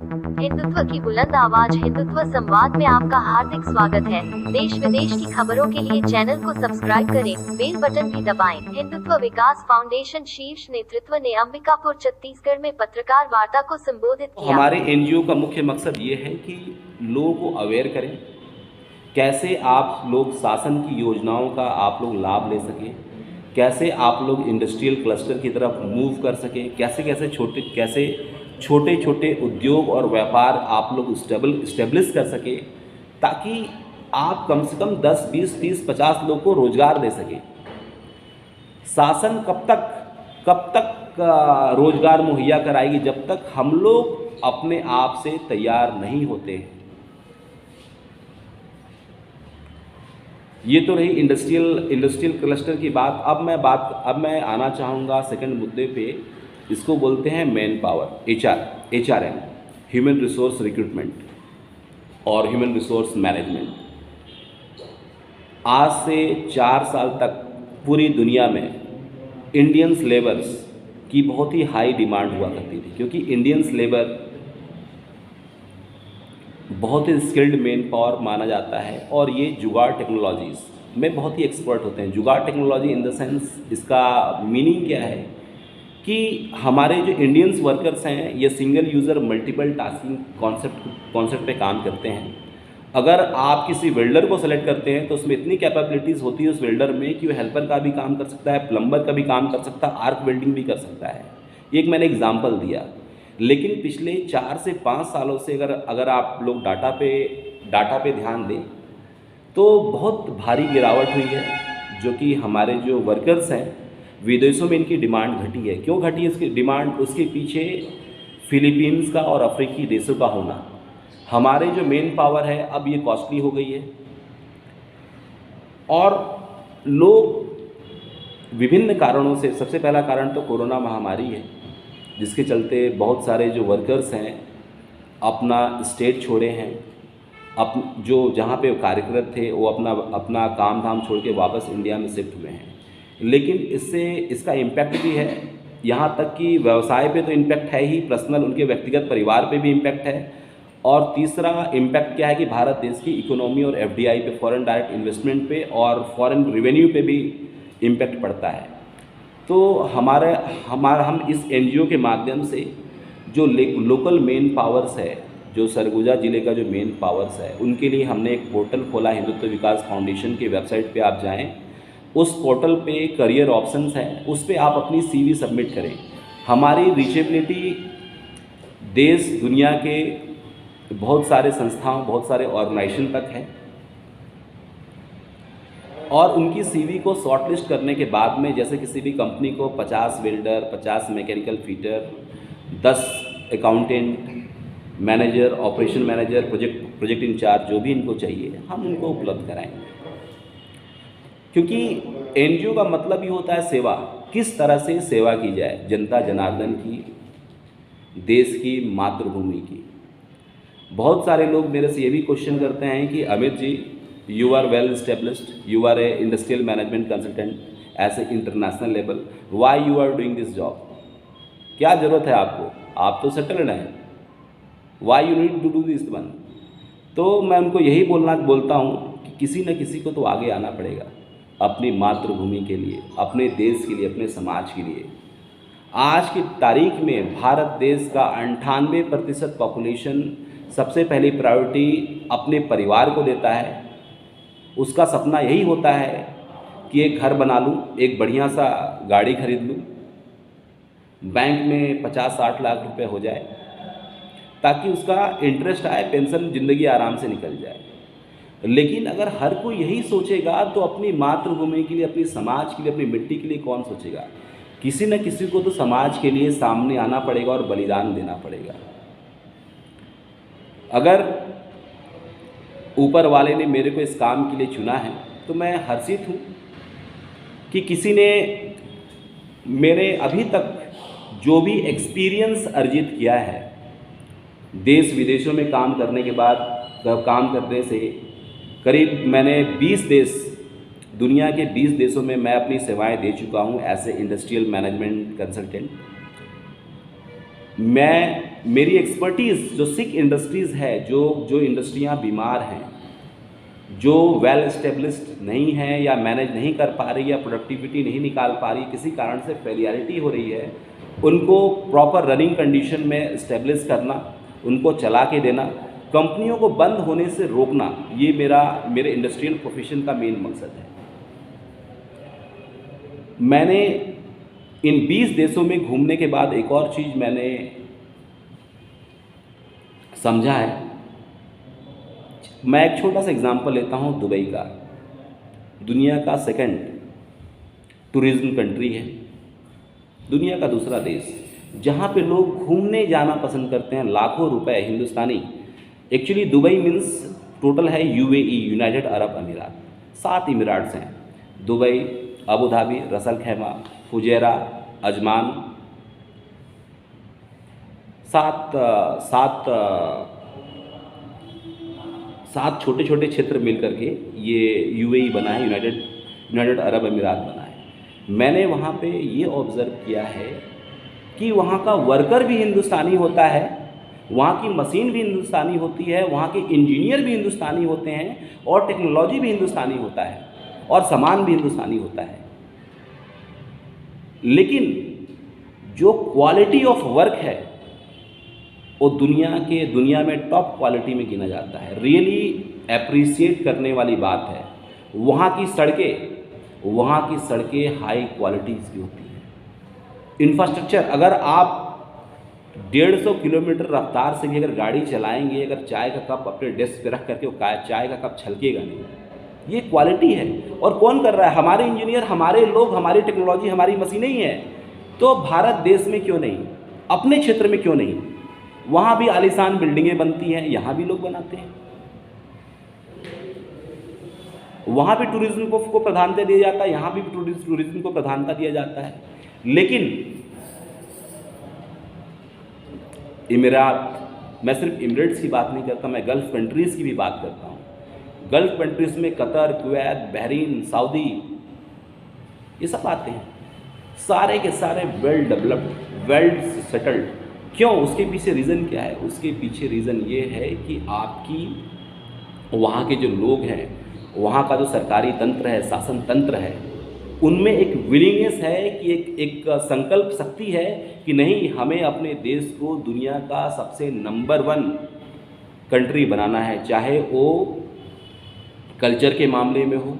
हिंदुत्व की बुलंद आवाज हिंदुत्व संवाद में आपका हार्दिक स्वागत है। देश विदेश की खबरों के लिए चैनल को सब्सक्राइब करें, बेल बटन भी दबाएं। हिंदुत्व विकास फाउंडेशन शीर्ष नेतृत्व ने अंबिकापुर छत्तीसगढ़ में पत्रकार वार्ता को संबोधित किया। हमारे एनजीओ का मुख्य मकसद ये है कि लोगों को अवेयर करें, कैसे आप लोग शासन की योजनाओं का आप लोग लाभ ले सकें, कैसे आप लोग इंडस्ट्रियल क्लस्टर की तरफ मूव कर सकें, कैसे छोटे छोटे उद्योग और व्यापार आप लोग इस्टेब्लिश कर सकें, ताकि आप कम से कम 10, 20, 30, 50 लोग को रोज़गार दे सकें। शासन कब तक रोज़गार मुहैया कराएगी, जब तक हम लोग अपने आप से तैयार नहीं होते हैं। ये तो रही इंडस्ट्रियल क्लस्टर की बात। अब मैं आना चाहूँगा सेकंड मुद्दे पे। इसको बोलते हैं man power, HRM, human resource recruitment और ह्यूमन रिसोर्स मैनेजमेंट। आज से 4 साल तक पूरी दुनिया में इंडियंस लेबर्स की बहुत ही हाई डिमांड हुआ करती थी, क्योंकि इंडियंस लेबर बहुत ही स्किल्ड मैन पावर माना जाता है और ये जुगाड़ टेक्नोलॉजीज़ में बहुत ही एक्सपर्ट होते हैं। जुगाड़ टेक्नोलॉजी इन द सेंस, इसका मीनिंग क्या है कि हमारे जो इंडियंस वर्कर्स हैं ये single user multiple tasking concept पे काम करते हैं। अगर आप किसी वेल्डर को सेलेक्ट करते हैं तो उसमें इतनी कैपेबिलिटीज़ होती है उस वेल्डर में कि वो हेल्पर का भी काम कर सकता है, प्लम्बर का भी काम कर सकता है, आर्क वेल्डिंग भी कर सकता है। एक मैंने एग्जाम्पल दिया। लेकिन पिछले 4 से 5 सालों से अगर आप लोग डाटा पे ध्यान दें तो बहुत भारी गिरावट हुई है, जो कि हमारे जो वर्कर्स हैं विदेशों में इनकी डिमांड घटी है। क्यों घटी है इसकी डिमांड? उसके पीछे फिलीपींस का और अफ्रीकी देशों का होना। हमारे जो मेन पावर है अब ये कॉस्टली हो गई है और लोग विभिन्न कारणों से, सबसे पहला कारण तो कोरोना महामारी है, जिसके चलते बहुत सारे जो वर्कर्स हैं अपना स्टेट छोड़े हैं, जो जहाँ पे कार्यरत थे वो अपना काम धाम छोड़ के वापस इंडिया में शिफ्ट हुए हैं। लेकिन इसका इम्पैक्ट भी है, यहाँ तक कि व्यवसाय पे तो इम्पैक्ट है ही, पर्सनल उनके व्यक्तिगत परिवार पे भी इम्पैक्ट है। और तीसरा इम्पैक्ट क्या है कि भारत देश की इकोनॉमी और FDI पे, फॉरेन डायरेक्ट इन्वेस्टमेंट पे और फॉरेन रेवेन्यू पे भी इम्पैक्ट पड़ता है। तो हम इस NGO के माध्यम से जो लोकल मेन पावर्स है, जो सरगुजा ज़िले का जो मेन पावर्स है, उनके लिए हमने एक पोर्टल खोला। हिंदुत्व विकास फाउंडेशन के वेबसाइट पे आप जाएं, उस पोर्टल पे करियर ऑप्शंस हैं, उस पे आप अपनी CV सबमिट करें। हमारी रीचेबिलिटी देश दुनिया के बहुत सारे संस्थाओं, बहुत सारे ऑर्गेनाइजेशन तक है और उनकी CV को शॉर्टलिस्ट करने के बाद में, जैसे किसी भी कंपनी को 50 welder, 50 mechanical fitter, 10 accountant, manager, operation manager, project in charge, जो भी इनको चाहिए हम उनको उपलब्ध कराएंगे। क्योंकि NGO का मतलब ही होता है सेवा। किस तरह से सेवा की जाए जनता जनार्दन की, देश की, मातृभूमि की। बहुत सारे लोग मेरे से ये भी क्वेश्चन करते हैं कि Amit ji, you are well established, you are a industrial management consultant as a international level, why you are doing this job? क्या ज़रूरत है आपको? आप तो सेटल्ड हैं, why you need to do this one? तो मैं उनको यही बोलता हूँ कि किसी न किसी को तो आगे आना पड़ेगा अपनी मातृभूमि के लिए, अपने देश के लिए, अपने समाज के लिए। आज की तारीख में भारत देश का 98% पॉपुलेशन सबसे पहली प्रायोरिटी अपने परिवार को देता है। उसका सपना यही होता है कि एक घर बना लूँ, एक बढ़िया सा गाड़ी खरीद लूँ, बैंक में 50-60 लाख रुपए हो जाए, ताकि उसका इंटरेस्ट आए, पेंशन, ज़िंदगी आराम से निकल जाए। लेकिन अगर हर कोई यही सोचेगा तो अपनी मातृभूमि के लिए, अपनी समाज के लिए, अपनी मिट्टी के लिए कौन सोचेगा? किसी न किसी को तो समाज के लिए सामने आना पड़ेगा और बलिदान देना पड़ेगा। अगर ऊपर वाले ने मेरे को इस काम के लिए चुना है तो मैं हर्षित हूँ कि किसी ने मेरे अभी तक जो भी एक्सपीरियंस अर्जित किया है, देश विदेशों में काम करने के बाद, काम करने से करीब मैंने 20 देश, दुनिया के 20 देशों में मैं अपनी सेवाएं दे चुका हूं as a industrial management consultant. मैं मेरी एक्सपर्टीज़ जो सिक इंडस्ट्रीज़ है, जो इंडस्ट्रियां बीमार हैं, जो वेल एस्टेब्लिश्ड नहीं है या मैनेज नहीं कर पा रही या प्रोडक्टिविटी नहीं निकाल पा रही, किसी कारण से फेलियरिटी हो रही है, उनको प्रॉपर रनिंग कंडीशन में इस्टेब्लिश करना, उनको चला के देना, कंपनियों को बंद होने से रोकना, ये मेरे इंडस्ट्रियल प्रोफेशन का मेन मकसद है। मैंने इन 20 देशों में घूमने के बाद एक और चीज़ मैंने समझा है। मैं एक छोटा सा एग्जांपल लेता हूँ दुबई का। दुनिया का सेकंड टूरिज्म कंट्री है, दुनिया का दूसरा देश जहाँ पे लोग घूमने जाना पसंद करते हैं, लाखों रुपए हिंदुस्तानी। एक्चुअली दुबई मीन्स टोटल है यूएई, यूनाइटेड अरब अमीरात। 7 इमिराट्स हैं, दुबई, अबू धाबी, रसल खैमा, फुजैरा, अजमान, सात छोटे छोटे क्षेत्र मिल करके ये यूएई बना है, यूनाइटेड अरब अमीरात बना है। मैंने वहाँ पे ये ऑब्ज़र्व किया है कि वहाँ का वर्कर भी हिंदुस्तानी होता है, वहाँ की मशीन भी हिंदुस्तानी होती है, वहाँ के इंजीनियर भी हिंदुस्तानी होते हैं, और टेक्नोलॉजी भी हिंदुस्तानी होता है, और सामान भी हिंदुस्तानी होता है। लेकिन जो क्वालिटी ऑफ वर्क है वो दुनिया में टॉप क्वालिटी में गिना जाता है। रियली एप्रिसिएट करने वाली बात है। वहाँ की सड़कें हाई क्वालिटीज़ की होती हैं। इंफ्रास्ट्रक्चर, अगर आप 150 किलोमीटर रफ्तार से भी अगर गाड़ी चलाएंगे, अगर चाय का कप अपने डेस्क पे रख करके वो चाय का कप छलकेगा नहीं। ये क्वालिटी है। और कौन कर रहा है? हमारे इंजीनियर, हमारे लोग, हमारी टेक्नोलॉजी, हमारी मशीनें ही है। तो भारत देश में क्यों नहीं, अपने क्षेत्र में क्यों नहीं? वहाँ भी आलीशान बिल्डिंगें बनती हैं, यहाँ भी लोग बनाते हैं। वहाँ भी टूरिज्म को प्राधान्यता दिया जाता है, यहाँ भी टूरिज्म को प्राधान्यता दिया जाता है। लेकिन इमिरात, मैं सिर्फ इमिरेट्स की बात नहीं करता, मैं गल्फ़ कंट्रीज़ की भी बात करता हूँ। गल्फ़ कंट्रीज़ में कतर, कुवैत, बहरीन, सऊदी, ये सब आते हैं। सारे के सारे वेल डेवलप्ड, वेल सेटल्ड। क्यों? उसके पीछे रीज़न क्या है? उसके पीछे रीज़न ये है कि आपकी वहाँ के जो लोग हैं, वहाँ का जो सरकारी तंत्र है, शासन तंत्र है, उनमें एक विलिंगनेस है कि एक संकल्प शक्ति है कि नहीं, हमें अपने देश को दुनिया का सबसे नंबर 1 कंट्री बनाना है। चाहे वो कल्चर के मामले में हो,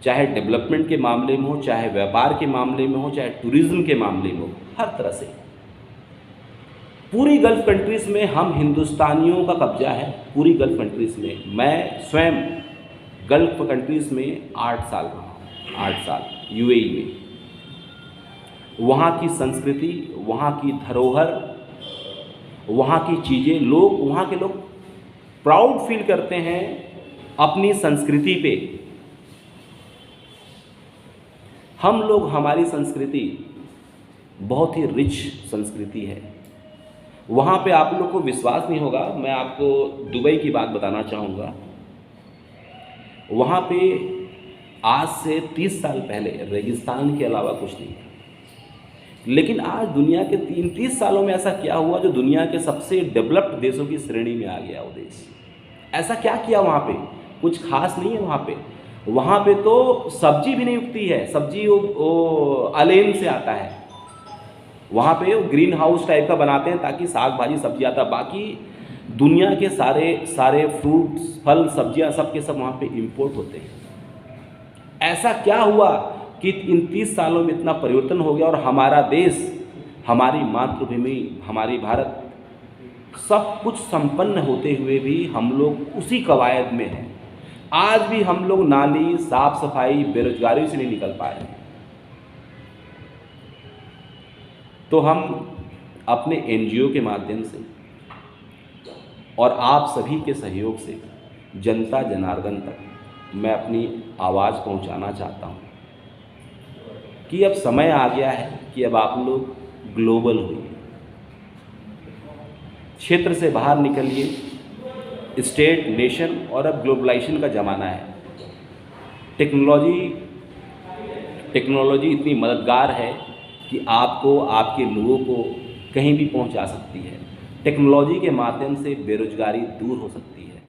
चाहे डेवलपमेंट के मामले में हो, चाहे व्यापार के मामले में हो, चाहे टूरिज़्म के मामले में हो, हर तरह से। पूरी गल्फ़ कंट्रीज़ में हम हिंदुस्तानियों का कब्जा है। पूरी गल्फ़ कंट्रीज़ में मैं स्वयं गल्फ़ कंट्रीज़ में 8 साल रहा हूँ, 8 साल यूएई में। वहाँ की संस्कृति, वहाँ की धरोहर, वहाँ की चीज़ें, वहाँ के लोग प्राउड फील करते हैं अपनी संस्कृति पे। हम लोग, हमारी संस्कृति बहुत ही रिच संस्कृति है। वहाँ पे आप लोग को विश्वास नहीं होगा, मैं आपको दुबई की बात बताना चाहूँगा। वहाँ पे आज से 30 साल पहले रेगिस्तान के अलावा कुछ नहीं था। लेकिन आज दुनिया के 30 सालों में ऐसा क्या हुआ जो दुनिया के सबसे डेवलप्ड देशों की श्रेणी में आ गया वो देश? ऐसा क्या किया वहाँ पे? कुछ खास नहीं है वहाँ पे तो सब्जी भी नहीं उगती है। सब्जी वो अलेन से आता है। वहाँ पे ग्रीन हाउस टाइप का बनाते हैं ताकि साग भाजी सब्जी आता। बाकी दुनिया के सारे फ्रूट्स, फल, सब्जियाँ सब के सब वहाँ पे इंपोर्ट होते हैं। ऐसा क्या हुआ कि इन 30 सालों में इतना परिवर्तन हो गया और हमारा देश, हमारी मातृभूमि, हमारी भारत सब कुछ संपन्न होते हुए भी हम लोग उसी कवायद में हैं। आज भी हम लोग नाली, साफ सफाई, बेरोजगारी से नहीं निकल पा रहे हैं। तो हम अपने एनजीओ के माध्यम से और आप सभी के सहयोग से जनता जनार्दन तक मैं अपनी आवाज़ पहुंचाना चाहता हूं कि अब समय आ गया है कि अब आप लोग ग्लोबल होइए, क्षेत्र से बाहर निकलिए, स्टेट, नेशन, और अब ग्लोबलाइजेशन का ज़माना है। टेक्नोलॉजी इतनी मददगार है कि आपको, आपके लोगों को कहीं भी पहुंचा सकती है। टेक्नोलॉजी के माध्यम से बेरोजगारी दूर हो सकती है।